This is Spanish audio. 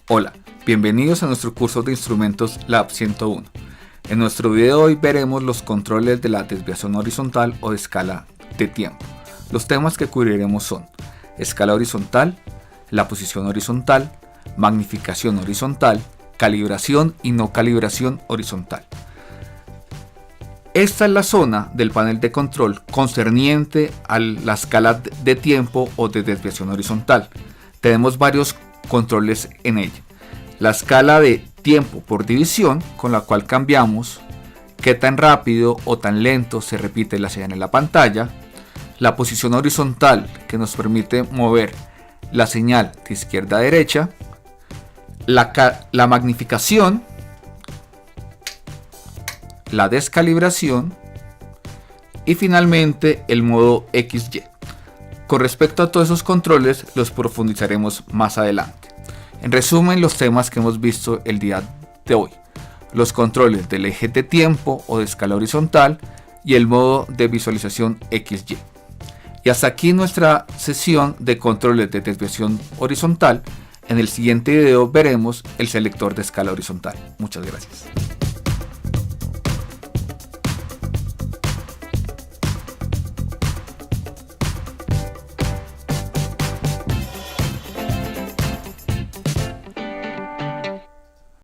Hola, bienvenidos a nuestro curso de instrumentos Lab 101. En nuestro video de hoy veremos los controles de la desviación horizontal o de escala de tiempo. Los temas que cubriremos son escala horizontal, la posición horizontal, magnificación horizontal, calibración y no calibración horizontal. Esta es la zona del panel de control concerniente a la escala de tiempo o de desviación horizontal. Tenemos varios controles en ella. La escala de tiempo por división, con la cual cambiamos qué tan rápido o tan lento se repite la señal en la pantalla. La posición horizontal, que nos permite mover la señal de izquierda a derecha. La magnificación, la descalibración y finalmente el modo XY. Con respecto a todos esos controles los profundizaremos más adelante. En resumen, los temas que hemos visto el día de hoy: los controles del eje de tiempo o de escala horizontal y el modo de visualización XY. Y hasta aquí nuestra sesión de controles de desviación horizontal. En el siguiente video veremos el selector de escala horizontal. Muchas gracias.